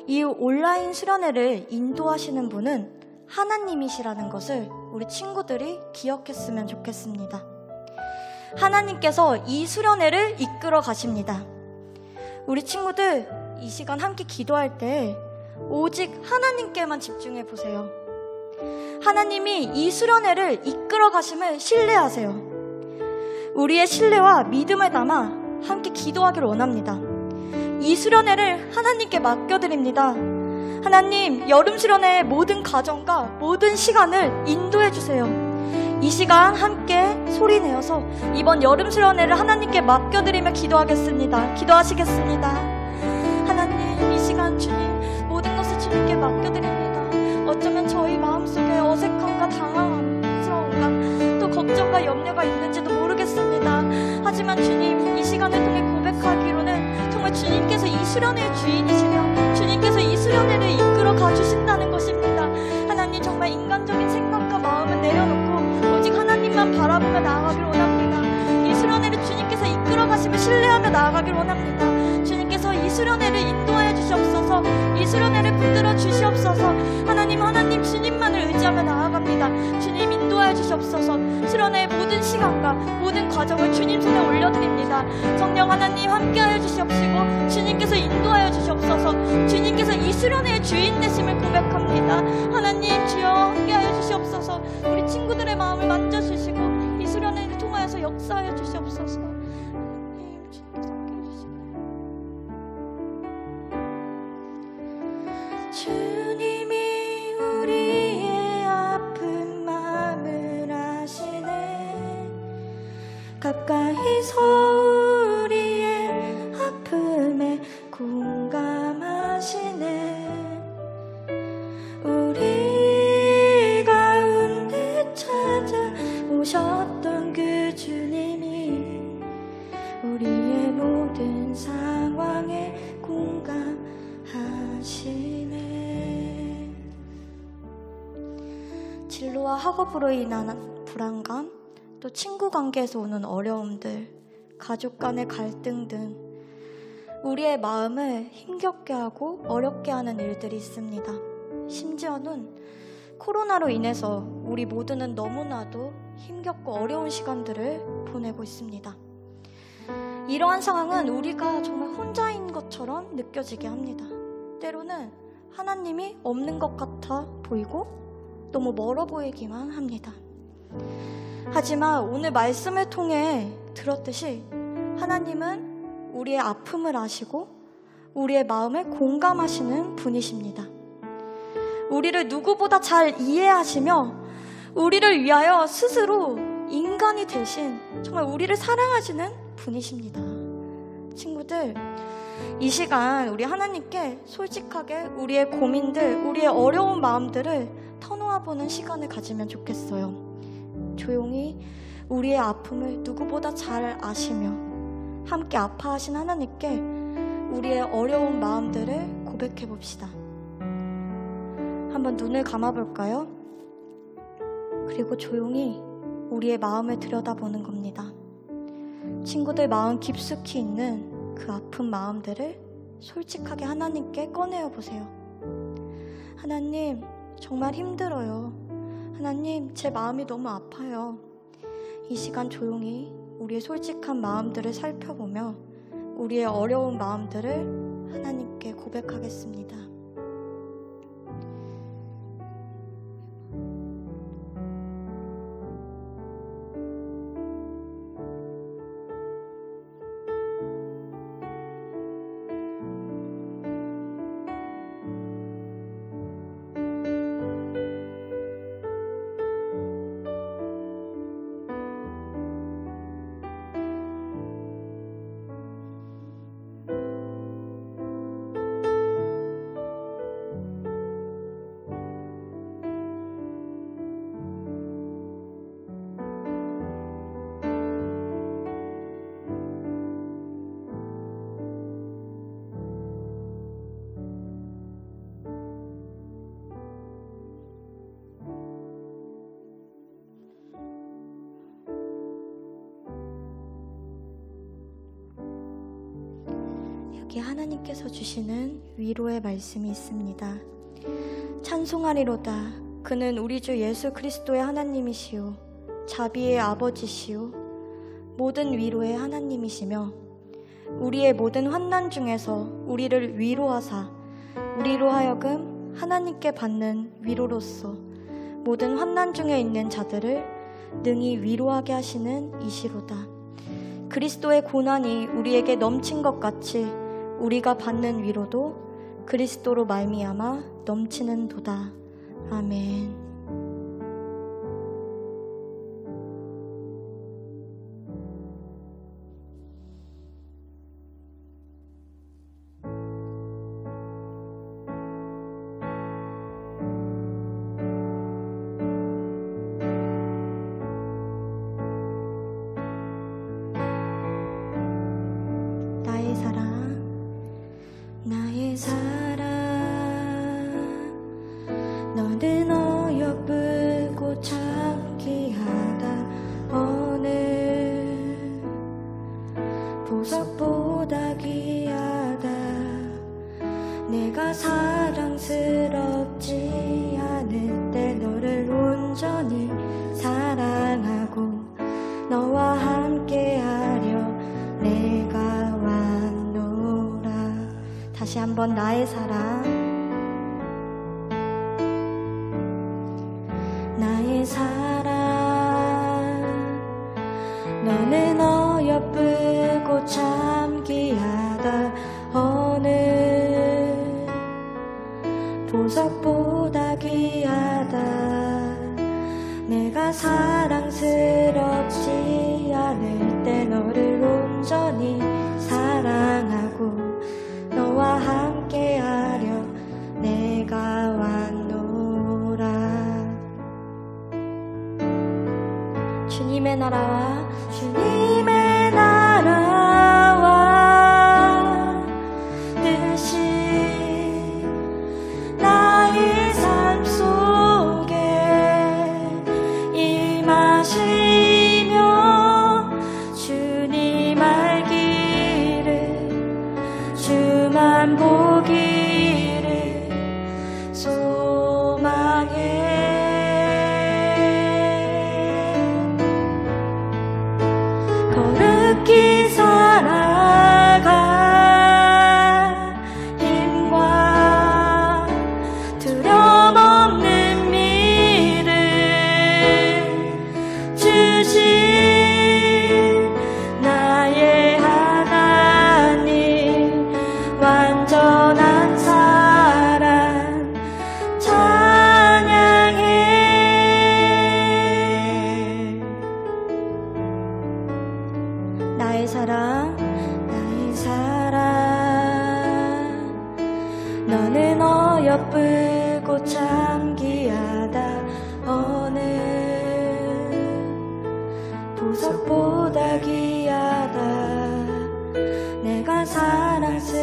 Speaker 4: 이 온라인 수련회를 인도하시는 분은 하나님이시라는 것을 우리 친구들이 기억했으면 좋겠습니다. 하나님께서 이 수련회를 이끌어 가십니다. 우리 친구들 이 시간 함께 기도할 때 오직 하나님께만 집중해 보세요. 하나님이 이 수련회를 이끌어 가심을 신뢰하세요. 우리의 신뢰와 믿음을 담아 함께 기도하기를 원합니다. 이 수련회를 하나님께 맡겨드립니다. 하나님, 여름 수련회의 모든 과정과 모든 시간을 인도해 주세요. 이 시간 함께 소리내어서 이번 여름 수련회를 하나님께 맡겨드리며 기도하겠습니다. 기도하시겠습니다. 하나님, 이 시간 주님 모든 것을 주님께 맡겨드립니다. 어쩌면 저희 마음속에 어색함과 당황스러움과 또 걱정과 염려가 있는지도 모르겠습니다. 하지만 주님, 이 시간을 통해 고백하기로는 정말 주님께서 이 수련회의 주인이시며 주님께서 이 수련회를 이끌어 가주신다는 것입니다. 하나님, 정말 인간적인 생각과 마음을 내려놓고 오직 하나님만 바라보며 나아가길 원합니다. 이 수련회를 주님께서 이끌어 가심을 신뢰하며 나아가길 원합니다. 주님께서 이 수련회를 인도하여 주시옵소서. 이 수련회를 붙들어 주시옵소서. 하나님 주님만을 의지하며 나아갑니다. 주님 인도하여 주시옵소서. 수련회의 모든 시간과 모든 과정을 주님 손에 올려드립니다. 성령 하나님 함께하여 주시옵시고 주님께서 인도하여 주시옵소서. 주님께서 이 수련회의 주인 되심을 고백합니다. 하나님 주여 함께하여 주시옵소서. 우리 친구들의 마음을 만져주시고 이 수련회를 통하여서 역사하여 주시옵소서. 하나님 주님께서 함께해 주시고
Speaker 5: 주님이 우리의 아픈 마음을 아시네. 가까이서 우리의 아픔에 공감하시네. 우리 가운데 찾아오셨던 그 주님이 우리의 모든 상황에 공감하시네.
Speaker 4: 진로와 학업으로 인한 불안감, 또 친구 관계에서 오는 어려움들, 가족 간의 갈등 등 우리의 마음을 힘겹게 하고 어렵게 하는 일들이 있습니다. 심지어는 코로나로 인해서 우리 모두는 너무나도 힘겹고 어려운 시간들을 보내고 있습니다. 이러한 상황은 우리가 정말 혼자인 것처럼 느껴지게 합니다. 때로는 하나님이 없는 것 같아 보이고 너무 멀어 보이기만 합니다. 하지만 오늘 말씀을 통해 들었듯이 하나님은 우리의 아픔을 아시고 우리의 마음을 공감하시는 분이십니다. 우리를 누구보다 잘 이해하시며 우리를 위하여 스스로 인간이 되신 정말 우리를 사랑하시는 분이십니다. 친구들, 이 시간 우리 하나님께 솔직하게 우리의 고민들, 우리의 어려운 마음들을 터놓아보는 시간을 가지면 좋겠어요. 조용히 우리의 아픔을 누구보다 잘 아시며 함께 아파하신 하나님께 우리의 어려운 마음들을 고백해 봅시다. 한번 눈을 감아볼까요? 그리고 조용히 우리의 마음을 들여다보는 겁니다. 친구들 마음 깊숙이 있는 그 아픈 마음들을 솔직하게 하나님께 꺼내어 보세요. 하나님, 정말 힘들어요. 하나님, 제 마음이 너무 아파요. 이 시간 조용히 우리의 솔직한 마음들을 살펴보며 우리의 어려운 마음들을 하나님께 고백하겠습니다. 여기 하나님께서 주시는 위로의 말씀이 있습니다. 찬송하리로다. 그는 우리 주 예수 그리스도의 하나님이시오 자비의 아버지시오 모든 위로의 하나님이시며 우리의 모든 환난 중에서 우리를 위로하사 우리로 하여금 하나님께 받는 위로로서 모든 환난 중에 있는 자들을 능히 위로하게 하시는 이시로다. 그리스도의 고난이 우리에게 넘친 것 같이 우리가 받는 위로도 그리스도로 말미암아 넘치는 도다. 아멘. 나의 사랑 너는 어여쁘고 참 귀하다. 어느 보석보다 귀하다. 내가 사랑스럽지 않을 때 너를 온전히 사랑하고 너와 함께하려 내가 왔노라. 다시 한번 나의 사랑 나의 사랑 너는 어여쁘고 참 귀하다. 어느 보석보다 귀하다. 내가 사랑스럽지 않을 때 너를 온전히 사랑하고 너와 함께하려
Speaker 5: 나의 사랑 나의 사랑 너는 어여쁘고 참 귀하다 어느 보석보다 귀하다 내가 사랑스럽지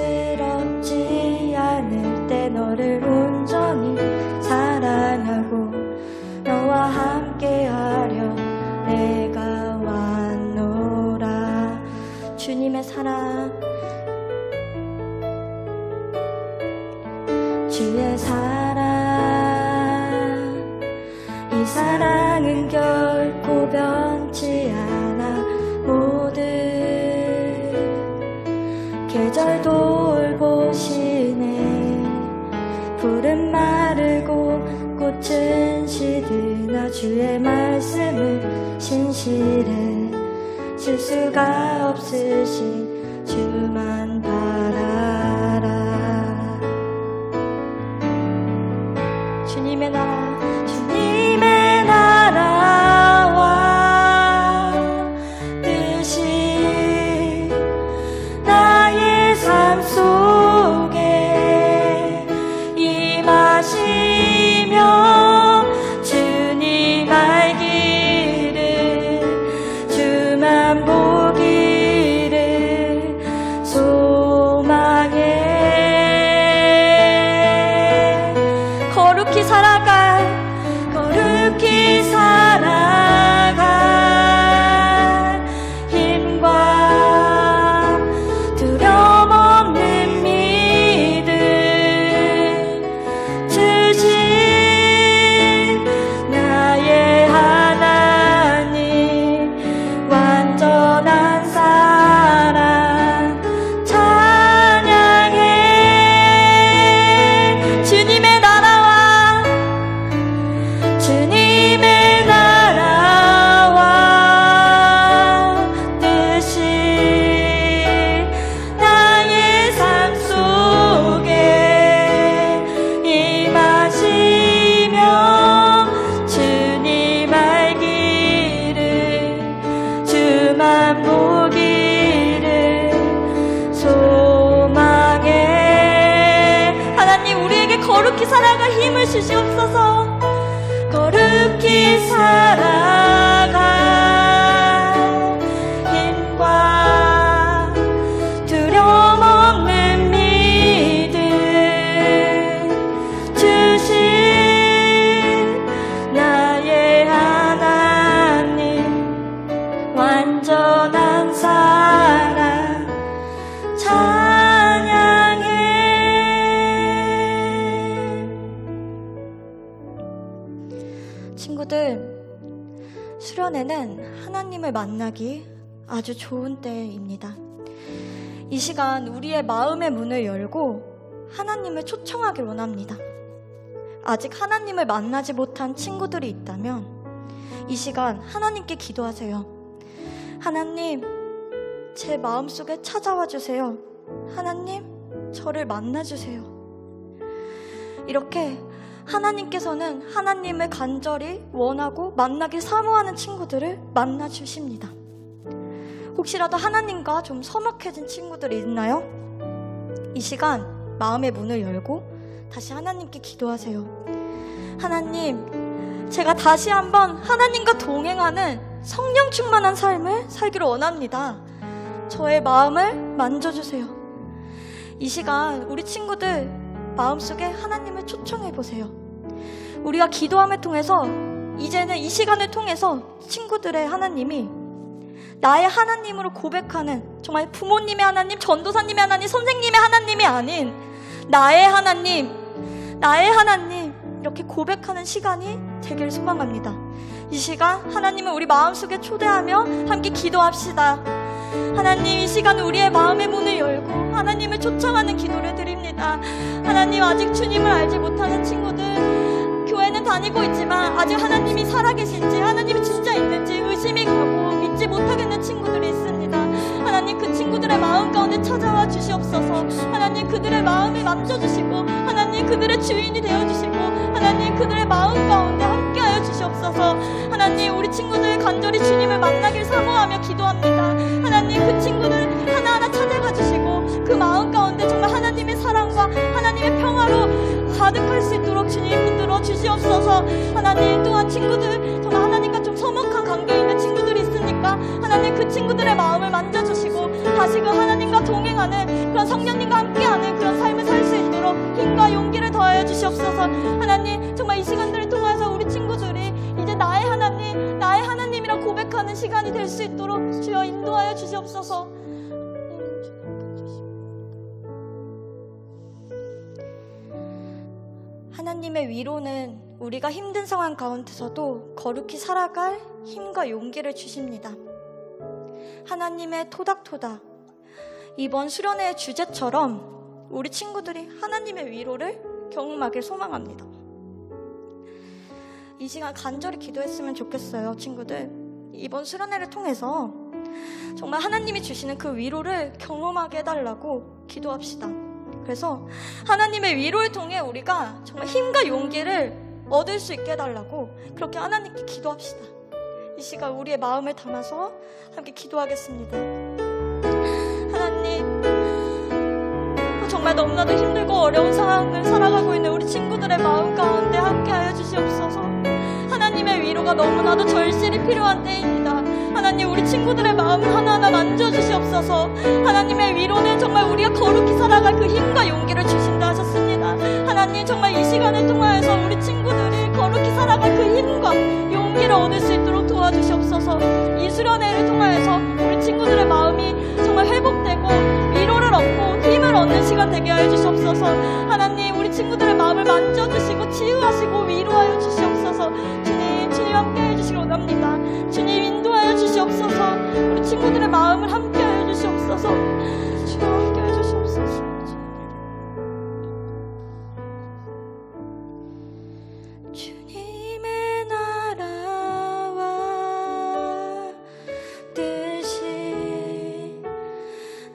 Speaker 5: 않을 때 너를 온전히 사랑하고 너와 함께하려 내가 왔노라. 주님의 사랑 주의 사랑 이 사랑은 결코 변치 않아 모든 계절 돌보시네 푸른 마르고 꽃은 시드나 주의 말씀은 신실해 실수가 없으신 주만 바라라. 주님의 나라 주님의 나라와 뜻이 나의 삶 속에 임하시며 주님 알기를 주만 보기를 소망해 거룩히 살아갈 힘과 두려움 없는 믿음 주신 나의 하나님 완전한 사랑 찬양해 주님의 나라와 주님의 나라와 뜻이 나의 삶 속에 임하시며 주님 알기를 주만 보기를 소망해 하나님 우리에게 거룩히 살아갈 힘을 주시옵소서. 거룩히 살아갈 힘과 두려움 없는 믿음 주신 나의 하나님 완전한 사랑 찬양해. 친구들, 수련회는 하나님을 만나기 아주 좋은 때입니다. 이 시간 우리의 마음의 문을 열고 하나님을 초청하길 원합니다. 아직 하나님을 만나지 못한 친구들이 있다면 이 시간 하나님께 기도하세요. 하나님, 제 마음속에 찾아와 주세요. 하나님, 저를 만나주세요. 이렇게 하나님께서는 하나님을 간절히 원하고 만나길 사모하는 친구들을 만나주십니다. 혹시라도 하나님과 좀 서먹해진 친구들이 있나요? 이 시간 마음의 문을 열고 다시 하나님께 기도하세요. 하나님, 제가 다시 한번 하나님과 동행하는 성령 충만한 삶을 살기를 원합니다. 저의 마음을 만져주세요. 이 시간 우리 친구들 마음속에 하나님을 초청해보세요. 우리가 기도함을 통해서 이제는 이 시간을 통해서 친구들의 하나님이 나의 하나님으로 고백하는 정말 부모님의 하나님, 전도사님의 하나님, 선생님의 하나님이 아닌 나의 하나님 이렇게 고백하는 시간이 되길 소망합니다. 이 시간 하나님을 우리 마음속에 초대하며 함께 기도합시다. 하나님, 이 시간 우리의 마음의 문을 열고 하나님을 초청하는 기도를 드립니다. 하나님, 아직 주님을 알지 못하는 친구들, 교회는 다니고 있지만 아직 하나님이 살아계신지, 하나님이 진짜 있는지 의심이 가고 믿지 못하겠는 친구들이 있습니다. 하나님, 그 친구들의 마음 가운데 찾아와 주시옵소서. 하나님, 그들의 마음을 만져주시고 하나님, 그들의 주인이 되어주시고 하나님, 그들의 마음 가운데 함께하여 주시옵소서. 주시옵소서. 하나님, 우리 친구들 간절히 주님을 만나길 사모하며 기도합니다. 하나님, 그 친구들 하나하나 찾아가 주시고 그 마음 가운데 정말 하나님의 사랑과 하나님의 평화로 가득할 수 있도록 주님 붙들어 주시옵소서. 하나님, 또한 친구들 정말 하나님과 좀 서먹한 관계에 있는 친구들이 있으니까 하나님, 그 친구들의 마음을 만져주시고 다시금 하나님과 동행하는 그런 성령님과 함께하는 그런 삶을 살 수 있도록 힘과 용기를 더하여 주시옵소서. 하나님, 정말 이 시간들을 통해서 우리 친구들이 이제 나의 하나님이라 고백하는 시간이 될 수 있도록 주여 인도하여 주시옵소서. 하나님의 위로는 우리가 힘든 상황 가운데서도 거룩히 살아갈 힘과 용기를 주십니다. 하나님의 토닥토닥, 이번 수련회의 주제처럼 우리 친구들이 하나님의 위로를 경험하길 소망합니다. 이 시간 간절히 기도했으면 좋겠어요, 친구들. 이번 수련회를 통해서 정말 하나님이 주시는 그 위로를 경험하게 해달라고 기도합시다. 그래서 하나님의 위로를 통해 우리가 정말 힘과 용기를 얻을 수 있게 해달라고 그렇게 하나님께 기도합시다. 이 시간 우리의 마음을 담아서 함께 기도하겠습니다. 하나님, 정말 너무나도 힘들고 어려운 상황을 살아가고 있는 우리 친구들의 마음 가운데 함께하여 주시옵소서. 하나님의 위로가 너무나도 절실히 필요한 때입니다. 하나님, 우리 친구들의 마음을 하나하나 만져주시옵소서. 하나님의 위로는 정말 우리가 거룩히 살아갈 그 힘과 용기를 주신다 하셨습니다. 하나님, 정말 이 시간을 통하여서 우리 친구들이 거룩히 살아갈 그 힘과 용기를 얻을 수 있도록 도와주시옵소서. 이 수련회를 통하여서 우리 친구들의 마음이 정말 회복되고 위로를 얻고 힘을 얻는 시간 되게 하여 주시옵소서. 하나님, 우리 친구들의 마음을 만져주시고 치유하시고 위로하여 주시옵소서. 주님 함께 해주시기 원합니다. 주님 인도하여 주시옵소서. 우리 친구들의 마음을 함께 하여 주시옵소서. 주님 함께 하여 주시옵소서. 주님의 나라와 뜻이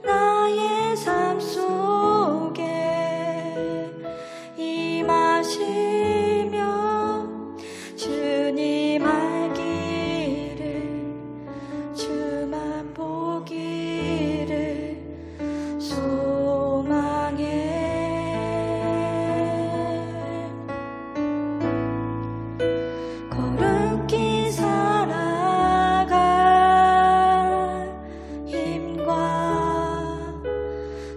Speaker 5: 나의 삶 속에 임하시며 주님 알기를 주만 보기를 소망해. 거룩히 살아갈 힘과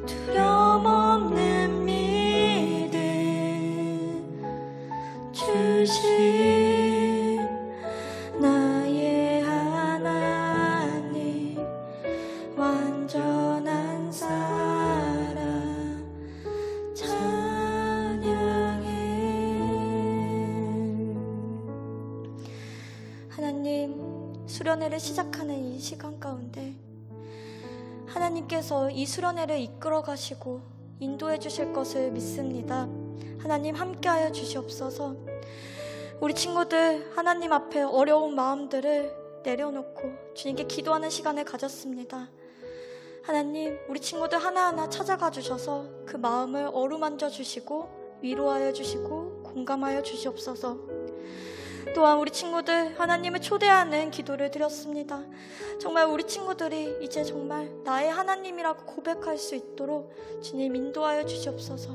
Speaker 5: 두려움 없는 믿음 주신 나의 하나님, 완전한 사랑 찬양해. 하나님, 수련회를 시작하는 이 시간 가운데 하나님께서 이 수련회를 이끌어 가시고 인도해 주실 것을 믿습니다. 하나님, 함께하여 주시옵소서. 우리 친구들 하나님 앞에 어려운 마음들을 내려놓고 주님께 기도하는 시간을 가졌습니다. 하나님, 우리 친구들 하나하나 찾아가 주셔서 그 마음을 어루만져 주시고 위로하여 주시고 공감하여 주시옵소서. 또한 우리 친구들 하나님을 초대하는 기도를 드렸습니다. 정말 우리 친구들이 이제 정말 나의 하나님이라고 고백할 수 있도록 주님 인도하여 주시옵소서.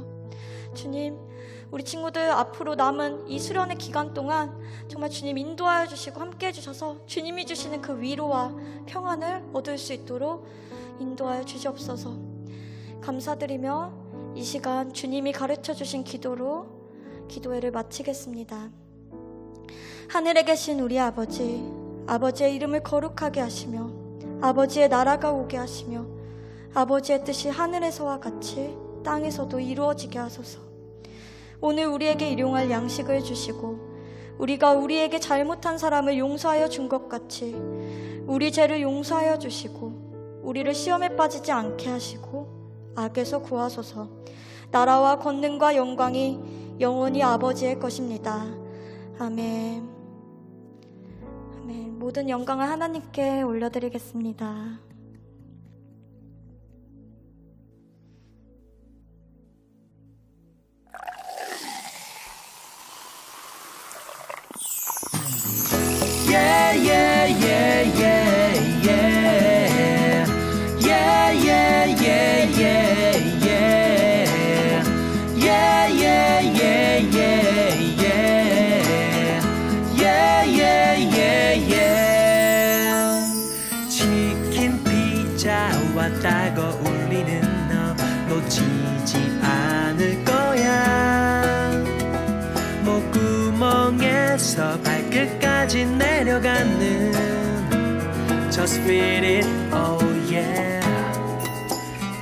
Speaker 5: 주님, 우리 친구들 앞으로 남은 이 수련회 기간 동안 정말 주님 인도하여 주시고 함께 해주셔서 주님이 주시는 그 위로와 평안을 얻을 수 있도록 인도하여 주시옵소서. 감사드리며 이 시간 주님이 가르쳐 주신 기도로 기도회를 마치겠습니다. 하늘에 계신 우리 아버지, 아버지의 이름을 거룩하게 하시며 아버지의 나라가 오게 하시며 아버지의 뜻이 하늘에서와 같이 땅에서도 이루어지게 하소서. 오늘 우리에게 일용할 양식을 주시고 우리가 우리에게 잘못한 사람을 용서하여 준 것 같이 우리 죄를 용서하여 주시고 우리를 시험에 빠지지 않게 하시고 악에서 구하소서. 나라와 권능과 영광이 영원히 아버지의 것입니다. 아멘. 아멘. 모든 영광을 하나님께 올려드리겠습니다.
Speaker 6: 있다고 울리는 너 놓치지 않을 거야. 목구멍에서 발끝까지 내려가는 Just feel it, oh yeah.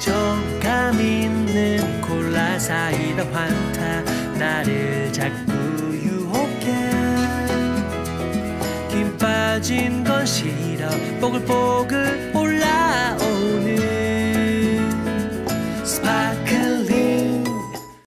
Speaker 6: 정감 있는 콜라 사이다 환타 나를 자꾸 유혹해. 김 빠진 건 싫어 보글보글 올라오는 스파크